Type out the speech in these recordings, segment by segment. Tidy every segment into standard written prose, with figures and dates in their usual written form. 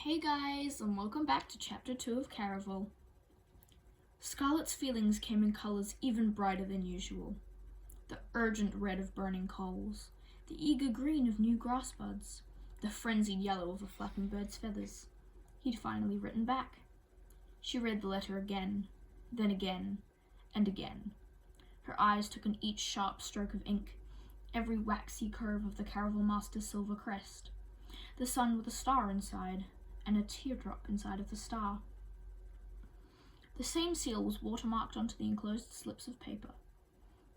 Hey guys, and welcome back to Chapter 2 of Caraval. Scarlet's feelings came in colours even brighter than usual. The urgent red of burning coals, the eager green of new grass buds, the frenzied yellow of a flapping bird's feathers. He'd finally written back. She read the letter again, then again, and again. Her eyes took in each sharp stroke of ink, every waxy curve of the Caraval master's silver crest, the sun with a star inside, and a teardrop inside of the star. The same seal was watermarked onto the enclosed slips of paper.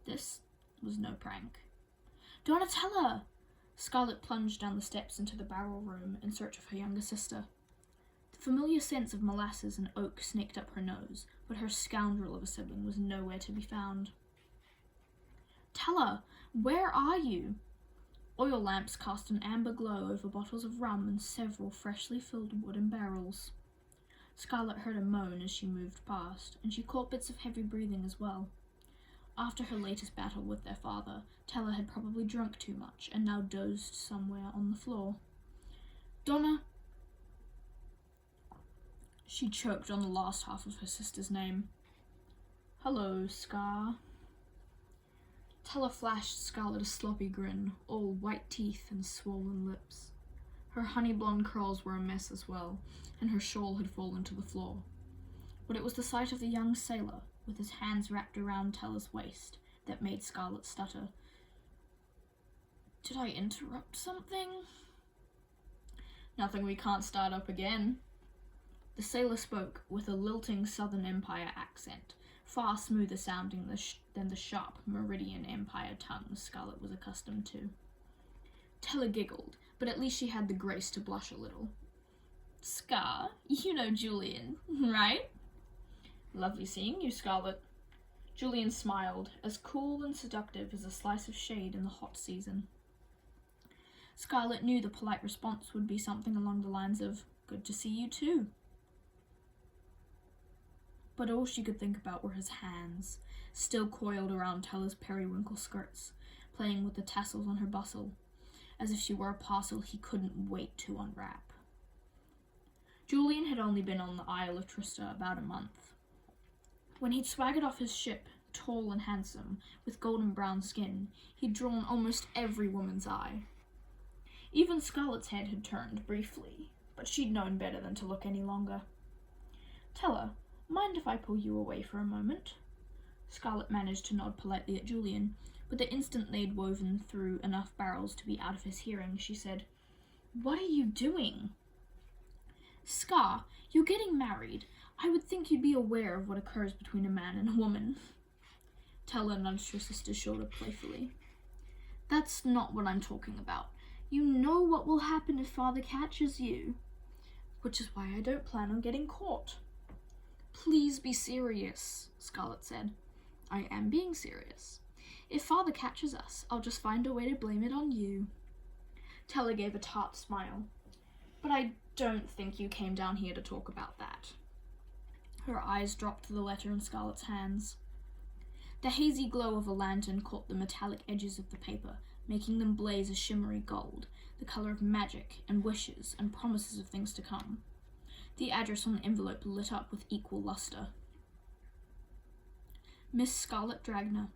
This was no prank. Donatella! Scarlet plunged down the steps into the barrel room in search of her younger sister. The familiar sense of molasses and oak snaked up her nose, but her scoundrel of a sibling was nowhere to be found. Tella, where are you? Oil lamps cast an amber glow over bottles of rum and several freshly filled wooden barrels. Scarlet heard a moan as she moved past, and she caught bits of heavy breathing as well. After her latest battle with their father, Tella had probably drunk too much and now dozed somewhere on the floor. Donna! She choked on the last half of her sister's name. Hello, Scar. Tella flashed Scarlet a sloppy grin, all white teeth and swollen lips. Her honey blonde curls were a mess as well, and her shawl had fallen to the floor. But it was the sight of the young sailor, with his hands wrapped around Tella's waist, that made Scarlet stutter. Did I interrupt something? Nothing we can't start up again. The sailor spoke with a lilting Southern Empire accent, far smoother sounding than the sharp Meridian Empire tongue Scarlet was accustomed to. Tella giggled, but at least she had the grace to blush a little. Scar, you know Julian, right? Lovely seeing you, Scarlet. Julian smiled, as cool and seductive as a slice of shade in the hot season. Scarlet knew the polite response would be something along the lines of, "Good to see you too." But all she could think about were his hands, still coiled around Tella's periwinkle skirts, playing with the tassels on her bustle, as if she were a parcel he couldn't wait to unwrap. Julian had only been on the Isle of Trista about a month. When he'd swaggered off his ship, tall and handsome, with golden brown skin, he'd drawn almost every woman's eye. Even Scarlet's head had turned briefly, but she'd known better than to look any longer. Tella, mind if I pull you away for a moment? Scarlet managed to nod politely at Julian, but the instant they'd woven through enough barrels to be out of his hearing, she said, "What are you doing?" Scar, you're getting married. I would think you'd be aware of what occurs between a man and a woman. Tella nudged her sister's shoulder playfully. That's not what I'm talking about. You know what will happen if Father catches you. Which is why I don't plan on getting caught. Please be serious, Scarlet said. I am being serious. If Father catches us, I'll just find a way to blame it on you. Tella gave a tart smile. But I don't think you came down here to talk about that. Her eyes dropped to the letter in Scarlet's hands. The hazy glow of a lantern caught the metallic edges of the paper, making them blaze a shimmery gold, the color of magic and wishes and promises of things to come. The address on the envelope lit up with equal luster. Miss Scarlet Dragna,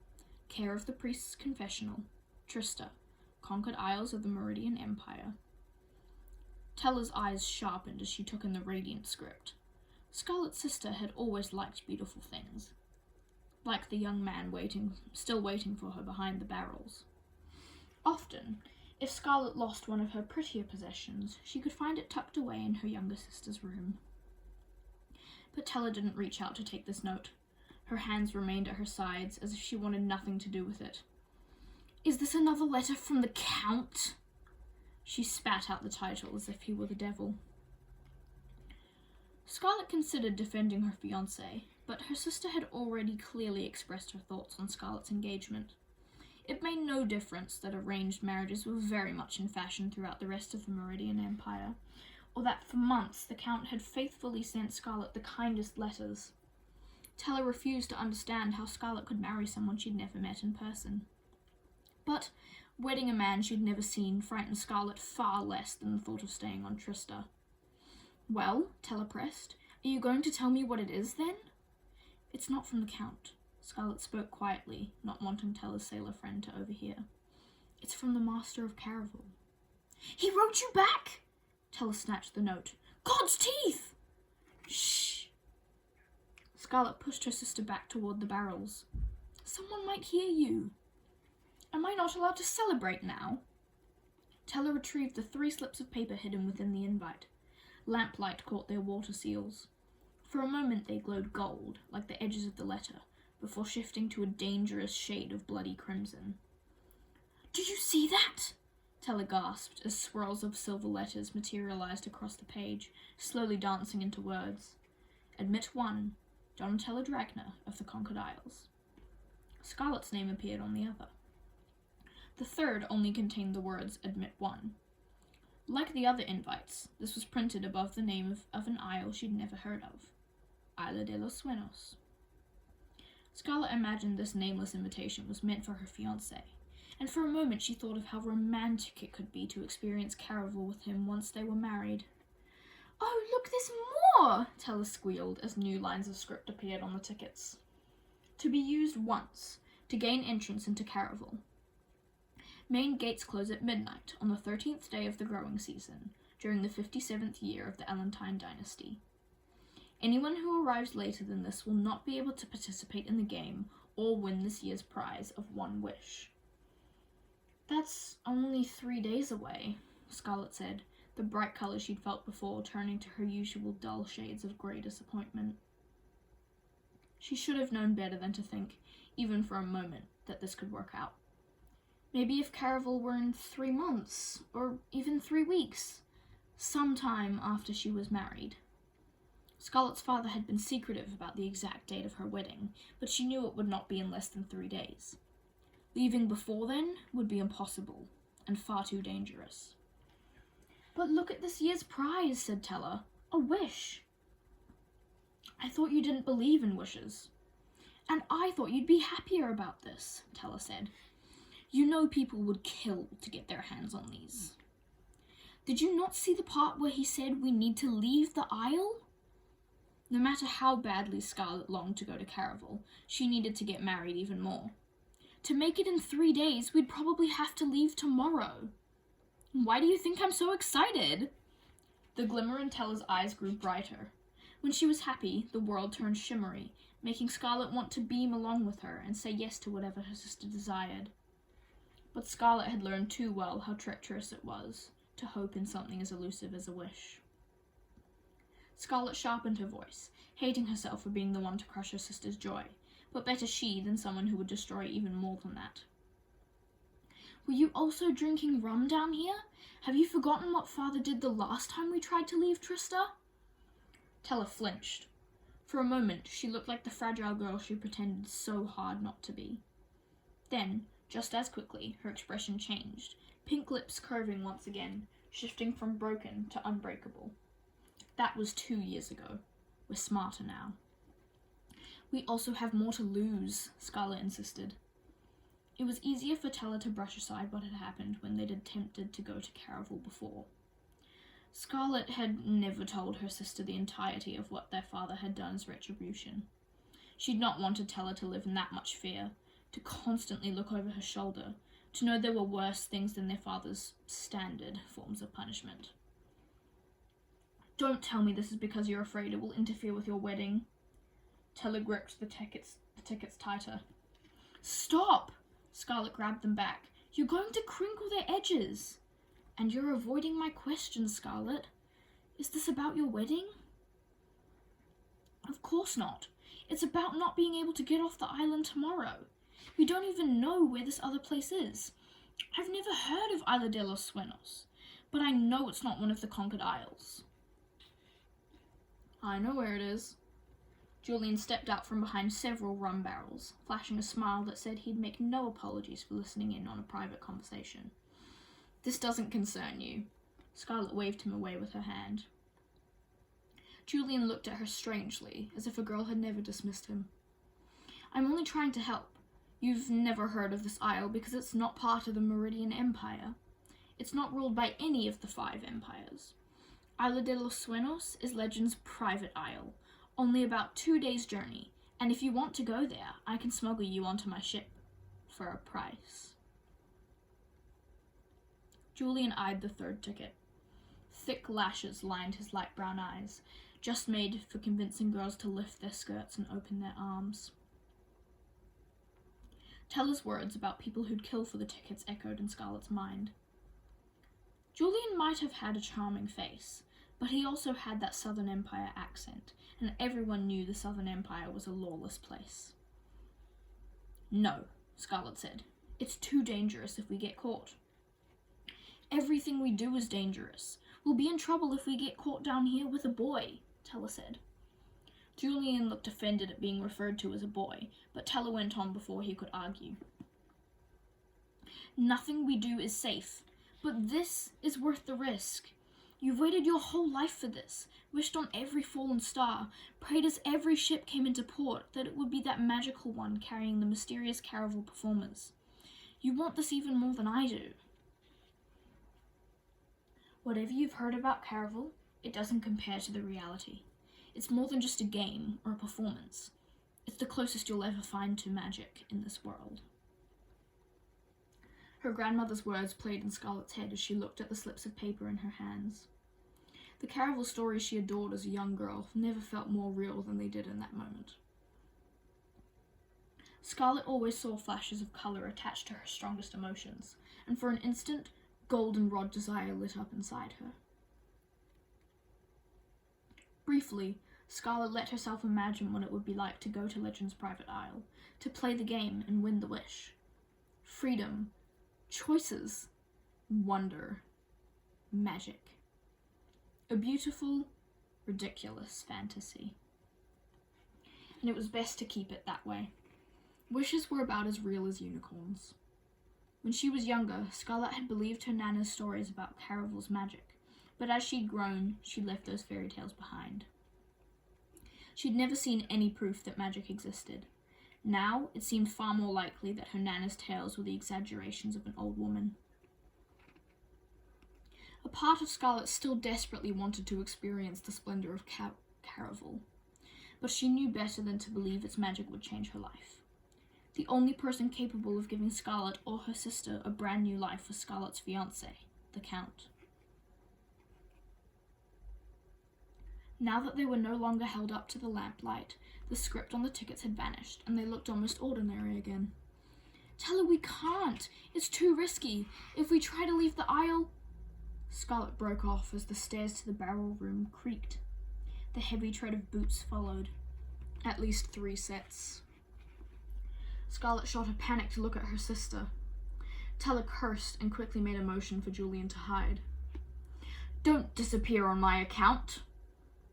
care of the priest's confessional, Trista, conquered isles of the Meridian Empire. Tella's eyes sharpened as she took in the radiant script. Scarlet's sister had always liked beautiful things, like the young man still waiting for her behind the barrels. Often, if Scarlet lost one of her prettier possessions, she could find it tucked away in her younger sister's room. But Tella didn't reach out to take this note. Her hands remained at her sides, as if she wanted nothing to do with it. Is this another letter from the Count? She spat out the title as if he were the devil. Scarlet considered defending her fiancé, but her sister had already clearly expressed her thoughts on Scarlet's engagement. It made no difference that arranged marriages were very much in fashion throughout the rest of the Meridian Empire, or that for months the Count had faithfully sent Scarlet the kindest letters. Tella refused to understand how Scarlet could marry someone she'd never met in person. But wedding a man she'd never seen frightened Scarlet far less than the thought of staying on Trista. Well, Tella pressed, are you going to tell me what it is, then? It's not from the Count. Scarlet spoke quietly, not wanting Tella's sailor friend to overhear. It's from the Master of Caraval. He wrote you back? Tella snatched the note. God's teeth! Shh! Scarlet pushed her sister back toward the barrels. Someone might hear you. Am I not allowed to celebrate now? Tella retrieved the 3 slips of paper hidden within the invite. Lamplight caught their water seals. For a moment they glowed gold, like the edges of the letter, before shifting to a dangerous shade of bloody crimson. Do you see that? Tella gasped as swirls of silver letters materialized across the page, slowly dancing into words. Admit 1, Donatella Dragna of the Conquered Isles. Scarlet's name appeared on the other. The third only contained the words Admit 1. Like the other invites, this was printed above the name of an isle she'd never heard of. Isla de los Sueños. Scarlet imagined this nameless invitation was meant for her fiancé, and for a moment she thought of how romantic it could be to experience Caraval with him once they were married. Oh, look, there's more! Tella squealed as new lines of script appeared on the tickets. To be used once, to gain entrance into Caraval. Main gates close at midnight on the 13th day of the growing season, during the 57th year of the Elentine dynasty. Anyone who arrives later than this will not be able to participate in the game or win this year's prize of 1 wish. That's only 3 days away, Scarlet said, the bright colour she'd felt before turning to her usual dull shades of grey disappointment. She should have known better than to think, even for a moment, that this could work out. Maybe if Caraval were in 3 months, or even 3 weeks, sometime after she was married. Scarlet's father had been secretive about the exact date of her wedding, but she knew it would not be in less than 3 days. Leaving before then would be impossible, and far too dangerous. But look at this year's prize, said Tella. A wish. I thought you didn't believe in wishes. And I thought you'd be happier about this, Tella said. You know people would kill to get their hands on these. Did you not see the part where he said we need to leave the isle? No matter how badly Scarlet longed to go to Caraval, she needed to get married even more. To make it in 3 days, we'd probably have to leave tomorrow. Why do you think I'm so excited? The glimmer in Tella's eyes grew brighter. When she was happy, the world turned shimmery, making Scarlet want to beam along with her and say yes to whatever her sister desired. But Scarlet had learned too well how treacherous it was to hope in something as elusive as a wish. Scarlet sharpened her voice, hating herself for being the one to crush her sister's joy, but better she than someone who would destroy even more than that. Were you also drinking rum down here? Have you forgotten what Father did the last time we tried to leave Trista? Tella flinched. For a moment, she looked like the fragile girl she pretended so hard not to be. Then, just as quickly, her expression changed, pink lips curving once again, shifting from broken to unbreakable. That was 2 years ago. We're smarter now. We also have more to lose, Scarlet insisted. It was easier for Tella to brush aside what had happened when they'd attempted to go to Caraval before. Scarlet had never told her sister the entirety of what their father had done as retribution. She'd not wanted Tella to live in that much fear, to constantly look over her shoulder, to know there were worse things than their father's standard forms of punishment. Don't tell me this is because you're afraid it will interfere with your wedding. Tella gripped the tickets tighter. Stop! Scarlet grabbed them back. You're going to crinkle their edges. And you're avoiding my question, Scarlet. Is this about your wedding? Of course not. It's about not being able to get off the island tomorrow. We don't even know where this other place is. I've never heard of Isla de los Sueños, but I know it's not one of the Conquered Isles. I know where it is. Julian stepped out from behind several rum barrels, flashing a smile that said he'd make no apologies for listening in on a private conversation. This doesn't concern you. Scarlet waved him away with her hand. Julian looked at her strangely, as if a girl had never dismissed him. I'm only trying to help. You've never heard of this isle because it's not part of the Meridian Empire. It's not ruled by any of the 5 empires. Isla de los Sueños is Legend's private isle, only about 2 days' journey, and if you want to go there, I can smuggle you onto my ship for a price. Julian eyed the third ticket. Thick lashes lined his light brown eyes, just made for convincing girls to lift their skirts and open their arms. Tella's words about people who'd kill for the tickets echoed in Scarlett's mind. Julian might have had a charming face, but he also had that Southern Empire accent, and everyone knew the Southern Empire was a lawless place. No, Scarlett said. It's too dangerous if we get caught. Everything we do is dangerous. We'll be in trouble if we get caught down here with a boy, Tella said. Julian looked offended at being referred to as a boy, but Tella went on before he could argue. Nothing we do is safe, but this is worth the risk. You've waited your whole life for this, wished on every fallen star, prayed as every ship came into port that it would be that magical one carrying the mysterious Caraval performers. You want this even more than I do. Whatever you've heard about Caraval, it doesn't compare to the reality. It's more than just a game or a performance. It's the closest you'll ever find to magic in this world. Her grandmother's words played in Scarlett's head as she looked at the slips of paper in her hands. The Caraval stories she adored as a young girl never felt more real than they did in that moment. Scarlett always saw flashes of colour attached to her strongest emotions, and for an instant, goldenrod desire lit up inside her. Briefly, Scarlett let herself imagine what it would be like to go to Legend's private isle, to play the game and win the wish. Freedom, choices, wonder, magic. A beautiful, ridiculous fantasy. And it was best to keep it that way. Wishes were about as real as unicorns. When she was younger, Scarlett had believed her Nana's stories about Caraval's magic, but as she'd grown, she'd left those fairy tales behind. She'd never seen any proof that magic existed. Now, it seemed far more likely that her Nana's tales were the exaggerations of an old woman. A part of Scarlett still desperately wanted to experience the splendor of Caraval, but she knew better than to believe its magic would change her life. The only person capable of giving Scarlett or her sister a brand new life was Scarlett's fiancé, the Count. Now that they were no longer held up to the lamplight, the script on the tickets had vanished, and they looked almost ordinary again. Tell her we can't! It's too risky! If we try to leave the aisle... Scarlett broke off as the stairs to the barrel room creaked. The heavy tread of boots followed. At least 3 sets. Scarlett shot a panicked look at her sister. Tella cursed and quickly made a motion for Julian to hide. Don't disappear on my account!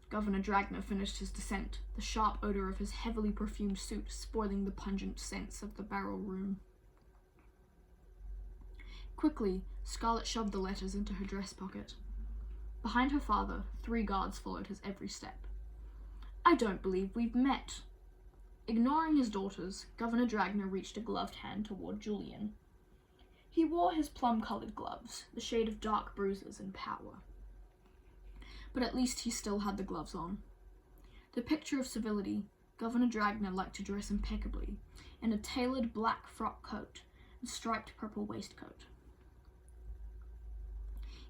Governor Dragner finished his descent, the sharp odor of his heavily perfumed suit spoiling the pungent scents of the barrel room. Quickly, Scarlett shoved the letters into her dress pocket. Behind her father, 3 guards followed his every step. I don't believe we've met. Ignoring his daughters, Governor Dragner reached a gloved hand toward Julian. He wore his plum-coloured gloves, the shade of dark bruises and power. But at least he still had the gloves on. The picture of civility, Governor Dragner liked to dress impeccably, in a tailored black frock coat and striped purple waistcoat.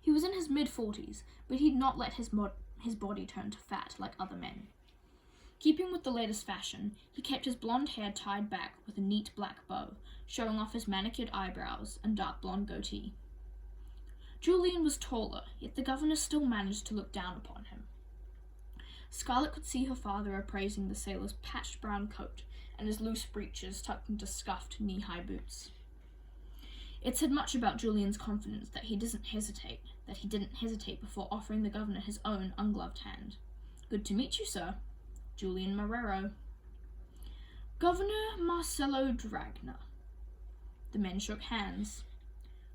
He was in his mid-40s, but he'd not let his body turn to fat like other men. Keeping with the latest fashion, he kept his blonde hair tied back with a neat black bow, showing off his manicured eyebrows and dark blonde goatee. Julian was taller, yet the governor still managed to look down upon him. Scarlett could see her father appraising the sailor's patched brown coat and his loose breeches tucked into scuffed knee-high boots. It said much about Julian's confidence that he didn't hesitate before offering the governor his own ungloved hand. Good to meet you, sir. Julian Marrero. Governor Marcello Dragner. The men shook hands.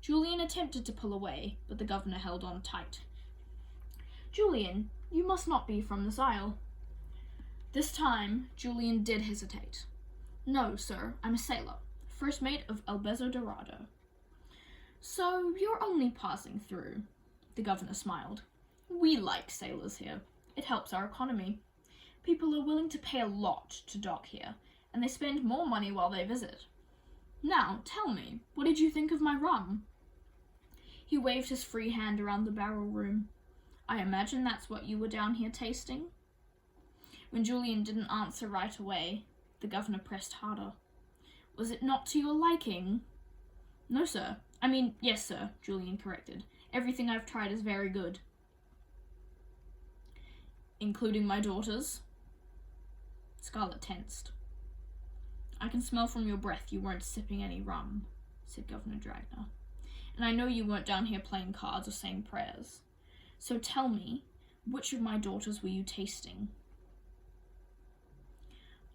Julian attempted to pull away, but the governor held on tight. Julian, you must not be from this isle. This time, Julian did hesitate. No, sir, I'm a sailor, first mate of El Bezo Dorado. So, you're only passing through, the governor smiled. We like sailors here. It helps our economy. People are willing to pay a lot to dock here, and they spend more money while they visit. Now, tell me, what did you think of my rum?" He waved his free hand around the barrel room. "I imagine that's what you were down here tasting?" When Julian didn't answer right away, the governor pressed harder. "Was it not to your liking?" "No, sir. Yes, sir," Julian corrected. "Everything I've tried is very good." "Including my daughters?" Scarlet tensed. "I can smell from your breath you weren't sipping any rum," said Governor Dragner. "And I know you weren't down here playing cards or saying prayers. So tell me, which of my daughters were you tasting?"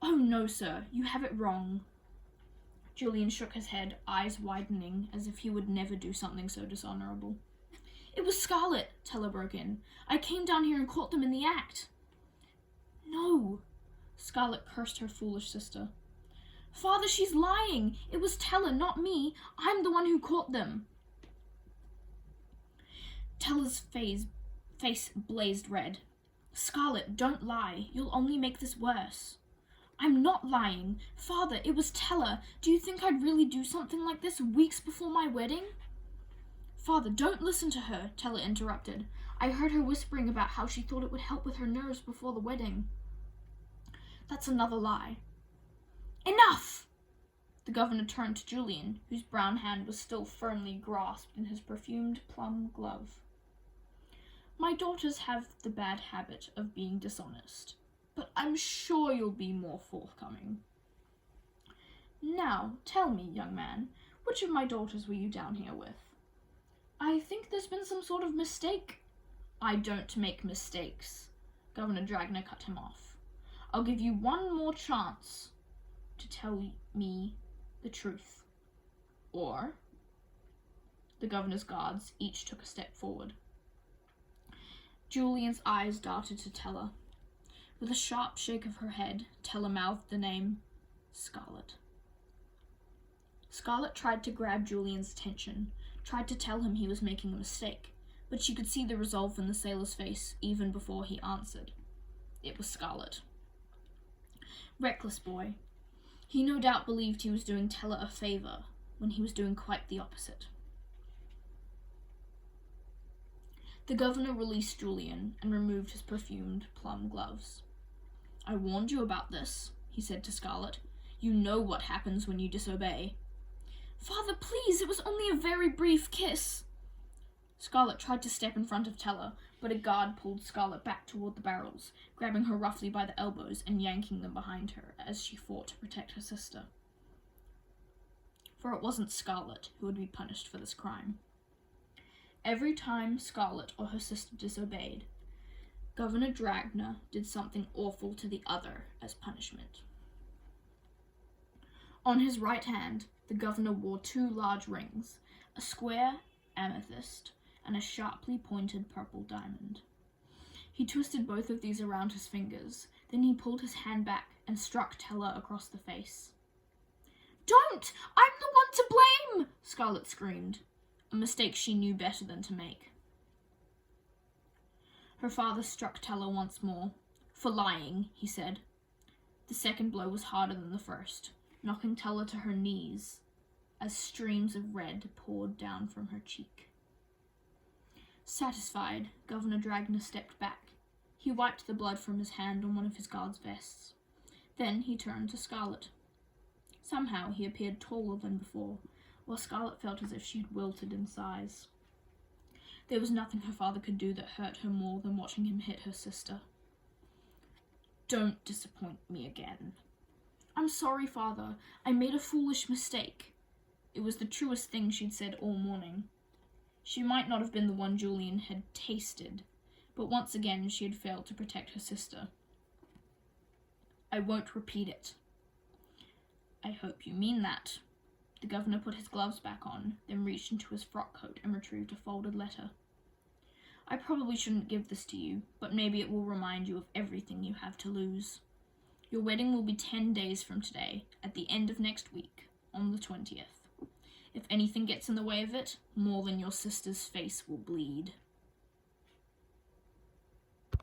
"Oh, no, sir, you have it wrong." Julian shook his head, eyes widening as if he would never do something so dishonorable. "It was Scarlet," Teller broke in. "I came down here and caught them in the act." "No," Scarlet cursed her foolish sister. "Father, she's lying. It was Teller, not me. I'm the one who caught them." Teller's face blazed red. "Scarlet, don't lie. You'll only make this worse." "I'm not lying. Father, it was Teller. Do you think I'd really do something like this weeks before my wedding?" "Father, don't listen to her," Teller interrupted. "I heard her whispering about how she thought it would help with her nerves before the wedding." "That's another lie." "Enough!" The governor turned to Julian, whose brown hand was still firmly grasped in his perfumed plum glove. "My daughters have the bad habit of being dishonest, but I'm sure you'll be more forthcoming. Now, tell me, young man, which of my daughters were you down here with?" "I think there's been some sort of mistake." "I don't make mistakes." Governor Dragner cut him off. "I'll give you one more chance to tell me the truth. Or—" The governor's guards each took a step forward. Julian's eyes darted to Teller. With a sharp shake of her head, Teller mouthed the name Scarlet. Scarlet tried to grab Julian's attention, tried to tell him he was making a mistake, but she could see the resolve in the sailor's face even before he answered. It was Scarlet. Reckless boy. He no doubt believed he was doing Teller a favor when he was doing quite the opposite. The governor released Julian and removed his perfumed plum gloves. "I warned you about this," he said to Scarlet. "You know what happens when you disobey." "Father, please, it was only a very brief kiss." Scarlet tried to step in front of Teller, but a guard pulled Scarlet back toward the barrels, grabbing her roughly by the elbows and yanking them behind her as she fought to protect her sister. For it wasn't Scarlet who would be punished for this crime. Every time Scarlet or her sister disobeyed, Governor Dragner did something awful to the other as punishment. On his right hand, the governor wore 2 large rings, a square amethyst and a sharply pointed purple diamond. He twisted both of these around his fingers, then he pulled his hand back and struck Teller across the face. "Don't! I'm the one to blame!" Scarlet screamed, a mistake she knew better than to make. Her father struck Teller once more. "For lying," he said. The second blow was harder than the first, knocking Teller to her knees as streams of red poured down from her cheek. Satisfied, Governor Dragner stepped back. He wiped the blood from his hand on one of his guard's vests. Then he turned to Scarlet. Somehow he appeared taller than before, while Scarlet felt as if she had wilted in size. There was nothing her father could do that hurt her more than watching him hit her sister. "Don't disappoint me again." "I'm sorry, Father. I made a foolish mistake." It was the truest thing she'd said all morning. She might not have been the one Julian had tasted, but once again she had failed to protect her sister. "I won't repeat it." "I hope you mean that." The governor put his gloves back on, then reached into his frock coat and retrieved a folded letter. "I probably shouldn't give this to you, but maybe it will remind you of everything you have to lose. Your wedding will be 10 days from today, at the end of next week, on the 20th. If anything gets in the way of it, more than your sister's face will bleed."